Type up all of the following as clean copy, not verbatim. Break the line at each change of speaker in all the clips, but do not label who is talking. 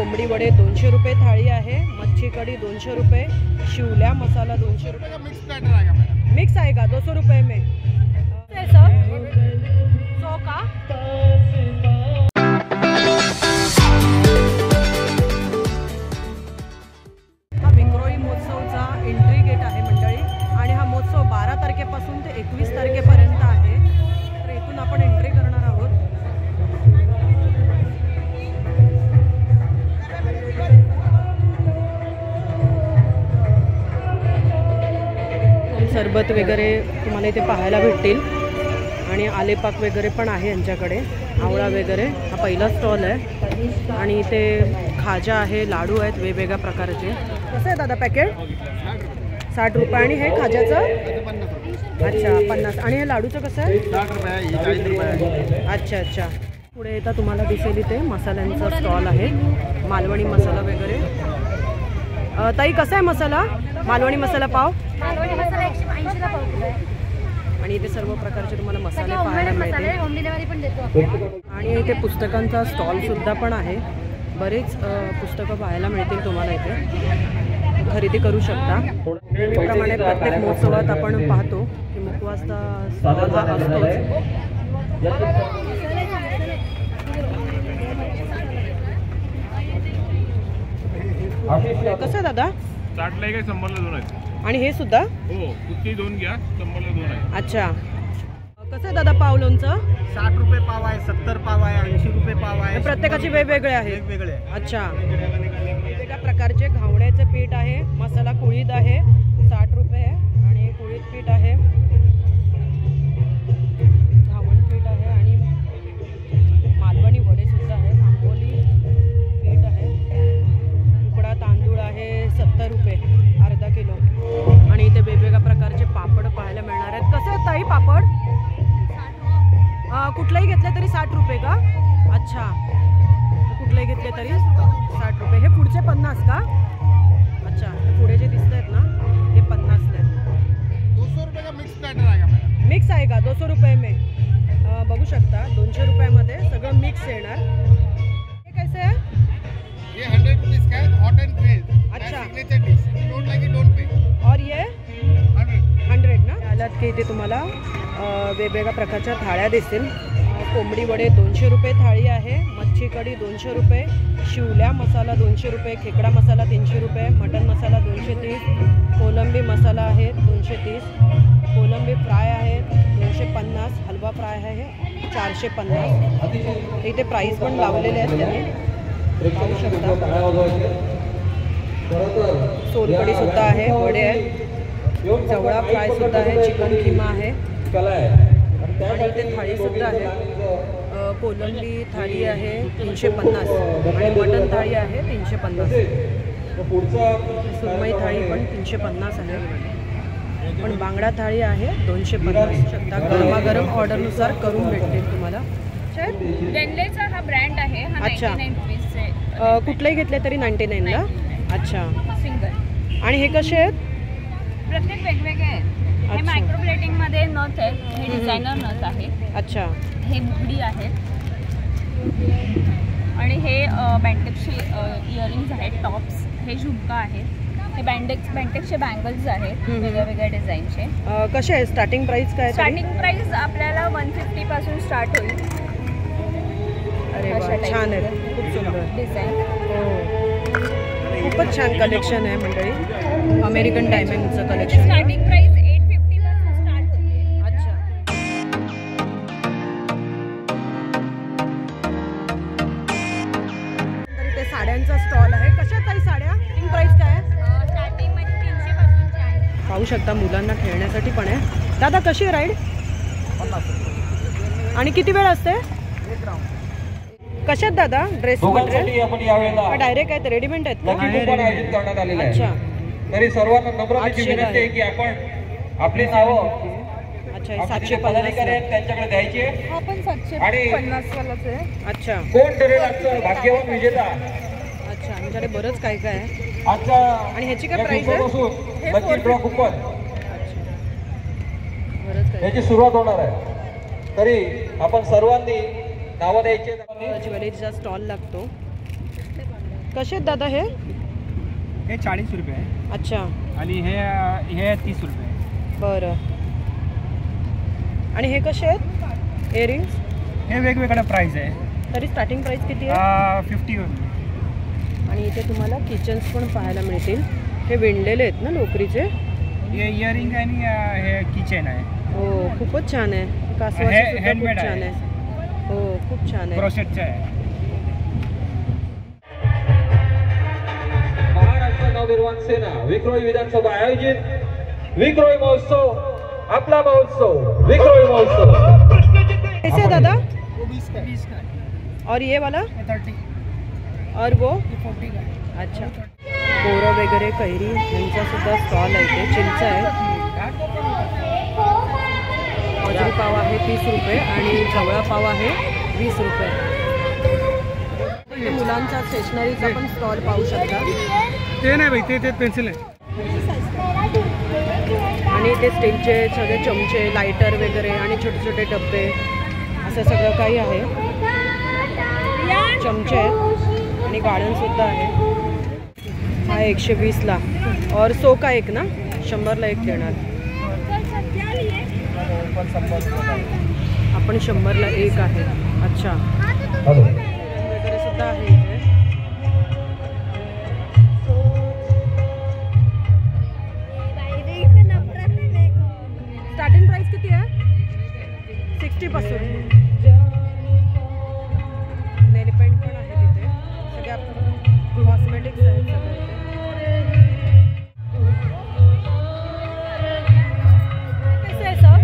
कोंबडी वडे 200 रुपये थाळी आहे, मच्छी कढी 200 रुपये, शिवल्या मसाला 200 रुपये। मिक्स आहे का? 200 रुपये में सर 100 का? हा विक्रोळी महोत्सवचा एंट्री गेट आहे मंडळी, आणि हा महोत्सव 12 तारखेपासून ते 21 तारखेपर्यंत आहे। तर इथून आपण एंट्री करणार आहोत। सरबत वगैरे तुम्हाला इथे पाहायला भेटतील, आणि आलेपाक वगैरे पण आहे यांच्याकडे, आवळा वगैरे। हा पहिला स्टॉल आहे, आणि इथे खाजा आहे, लाडू आहेत वेगवेगळ्या प्रकारचे। कसं आहे दादा पॅकेट? 60 रुपये। आणि हे खाजाचं? अच्छा 50। आणि हे लाडूचं कसं आहे? 60 रुपये। अच्छा अच्छा। पुढे येता तुम्हाला दिसेल इथे मसाल्यांचा स्टॉल आहे, मालवणी मसाला वगैरे। ताई कसा आहे मसाला? मालवणी मसाला पाव?
मालवणी मसाला 180 ला पाव किलो आहे,
आणि इथे सर्व प्रकारचे तुम्हाला मसाले पाहायला मिळतील।
होम डिलिव्हरी पण देतो आपण।
आणि इथे पुस्तकांचा स्टॉल सुद्धा पण आहे, बरेच पुस्तकं पाहायला मिळतील तुम्हाला, इथे खरेदी करू शकता। नेहमीप्रमाणे प्रत्येक महोत्सवात आपण पाहतो की मुखवासचा स्टॉल हा असतोच। कसं आहे दादा?
60 ला एक आहे, 100 ला 2 आहेत।
आणि हे सुद्धा?
हो, कुठची 2 घ्या, 100 ला 2 आहे।
अच्छा। कसं आहे दादा पाव लोणचं?
60 रुपये पाव आहे, 70 पाव आहे, 80 रुपये पाव आहे।
प्रत्येकाचे वेगवेगळे आहेत?
वेगवेगळे।
अच्छा। वेगवेगळ्या प्रकारचे घावण्याचे पीठ आहे, मसाला कुळीद आहे 60 रुपये, आणि कुळीद पीठ आहे, घावण पीठ आहे, आणि मालवणी वडे सुद्धा आहे, आंबोली पीठ आहे, उकडा तांदूळ आहे 70 रुपये अर्धा किलो। आणि इथे वेगवेगळ्या प्रकारचे पापड पाहायला मिळणार आहेत। कसं आहे ताई पापड? कुठलाही घेतले तरी 60 रुपये का? अच्छा, कुठलाही घेतले तरी 60 रुपये। हे पुढचे 50 का? अच्छा, हे पुढे जे दिसत आहेत ना हे 50 आहेत।
200 रुपये का मिक्स स्टार्टर आहे का?
मिक्स आहे का? 200 रुपये में बघू शकता, 200 रुपयामध्ये सगळं मिक्स येणार। हे कैसे आहे?
ये 100 रुपीस का है, हॉट एंड ग्रिल्ड।
अच्छा।
Signature dish, if you don't like it don't pay.
और ये 100 ना? आलात की इथे तुम्हाला वेगवेगळ्या प्रकारच्या थाळ्या दिसतील। कोंबडी वडे 200 रुपये थाळी आहे, मच्छी कढी 200 रुपये, शिवल्या मसाला 200 रुपये, खेकडा मसाला 300 रुपये, मटन मसाला 230, कोलंबी मसाला आहे 230, कोलंबी फ्राय आहे 250, हलवा फ्राय आहे 450। इथे प्राईस पण लावलेले आहेत त्यांनी, पाहू शकता। सोलकढी सुद्धा आहे, वडे आहेत, जवळा फ्राय सुद्धा आहे, चिकन किमा आहे, आणि इथे थाळी सुद्धा आहे। कोलंबी थाळी आहे 350, आणि मटन थाळी आहे 350, सुरमई थाळी पण 350 आहे, पण बांगडा थाळी आहे 250 शकता। गरमागरम ऑर्डरनुसार करून भेटतील तुम्हाला।
डेनलेचा हा ब्रँड आहे, हा 99 रुपीजचे।
कुठलाही घेतले तरी 99 ला? अच्छा।
सिंगल।
आणि हे कसे आहेत?
प्रत्येक वेगवेगळे आहेत। हे मायक्रो प्लेटिंग मध्ये नथ आहे, हे डिझायनर नथ आहे।
अच्छा।
हे बुगडी आहे, आणि हे बँटेक्सचे इयरिंग्स आहेत, टॉप्स, हे झुमका आहे, हे बँटेक्सचे बँगल्स आहेत वेगळ्या वेगळ्या डिझाईनचे।
कसे आहे स्टार्टिंग प्राइस? काय
स्टार्टिंग प्राइस आपल्याला 150 पासून स्टार्ट होईल।
अरे वा, छान आहे, खूप सुंदर
डिझाईन।
खूपच छान कलेक्शन आहे मंडळी, अमेरिकन डायमंडचं कलेक्शन।
स्टार्टिंग प्राइस 850 पासून स्टार्ट होते।
अच्छा। तर इथे साड्यांचा स्टॉल आहे। कशा ताई साड्या? स्टार्टिंग प्राइस काय आहे?
स्टार्टिंग मध्ये 300 पासूनची आहे।
पाहू शकता, मुलांना खेळण्यासाठी पण आहे। दादा कशी आहे राईड?
50।
आणि किती वेळ असते?
1 राउंड।
कशात दादा ड्रेस मटेरियल? डायरेक्ट आहेत, रेडीमेड आहेत का?
आयोजित करण्यात आलेला आहे।
अच्छा।
तरी सर्वांना नम्रतेची विनंती आहे की आपण आपली नावं
अच्छा 750
त्यांच्याकडे द्यायची आहे।
हा पण 750 वालाच आहे।
अच्छा।
कोण ठरेल आजचा भाग्यवान विजेता?
अच्छा, आमच्याकडे बरंच काय काय आहे।
आजचा
आणि ह्याची काय प्राइस आहे?
लकी ड्रॉ कुपन याची सुरुवात होणार आहे। तरी आपण सर्वांनी नावं द्यायची।
ज्वेलरीचा स्टॉल लागतो, कसे आहेत दादा हे?
हे 40 रुपये आहे
अच्छा.
आणि हे 30 रुपये आहे.
बरं. आणि हे कसे आहेत इयरिंग्स?
हे वेगवेगळं प्राईस आहे.
तरी स्टार्टिंग प्राइस किती आहे?
50 रुपये.
आणि इथे तुम्हाला किचन्स पण पाहायला मिळतील. हे विणलेले आहेत ना लोकरीचे?
हे इयरिंग आणि हे किचन आहे.
हो खूपच छान आहे. कासवाचे सुद्धा खूप
हँडमेड
छान
आहे.
आहे. हो खूप छान आहे.
क्रोशेटचं आहे.
महाराष्ट्र नवनिर्माण सेना विक्रोळी विधानसभा आयोजित विक्रोळी महोत्सव, आपला महोत्सव विक्रोळी महोत्सव.
कैसे है दादा?
वो 20 का है.
और ये वाला?
30.
और वो?
40 का है.
अच्छा. बोरं वगैरे कैरी यांचा सुद्धा स्टॉल आहे. इथे चिंच आहे. बाजरी पाव आहे 30 रुपये आणि जवळा पाव आहे 20 रुपये. मुलांचा स्टेशनरीचा पण स्टॉल पाहू शकता.
ते नाही भाई, ते पेन्सिल आहे.
आणि ते स्टीलचे सगळे चमचे, लायटर वगैरे आणि छोटे छोटे डब्बे असं सगळं काही आहे. चमचे आहेत आणि गाळणसुद्धा आहे. हा 120ला और 100 का एक ना, 100ला एक देणार. आपण 100ला एक आहे. अच्छा. वगैरे सुद्धा आहे इथे. स्टार्टिंग प्राइस किती आहे? 60 पासून. नेल पेंट पण आहे तिथे. सगळ्या कॉस्मेटिक्स आहेत सगळे इथे. कैसे आहे सर?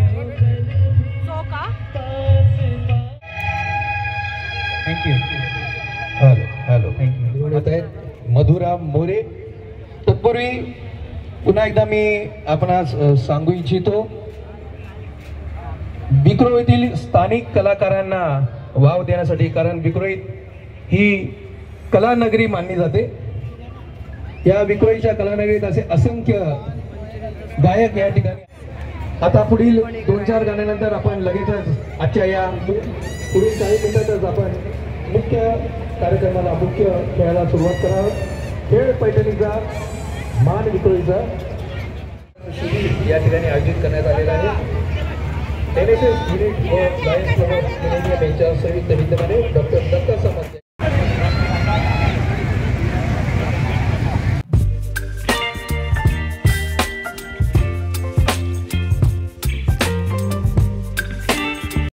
100 का?
थँक्यू. Hello thank you. बोलत आहेत मधुराम मोरे. तत्पूर्वी पुन्हा एकदा मी आपणास सांगू इच्छितो, विक्रोळीतील स्थानिक कलाकारांना वाव देण्यासाठी, कारण विक्रोळी ही कलानगरी मानली जाते. या विक्रोळीच्या कलानगरीत असे असंख्य गायक या ठिकाणी. आता पुढील 2-4 गाण्यानंतर आपण लगेचच आजच्या या पुढील काही मिनिटातच आपण मुख्य कार्यक्रमाला, मुख्य खेळाला सुरुवात करणार. खेळ पैठणीचा, मान विक्रोळीचा शिबिर या ठिकाणी आयोजित करण्यात आलेला आहे. टेनिस युनिट व लायन्स क्लब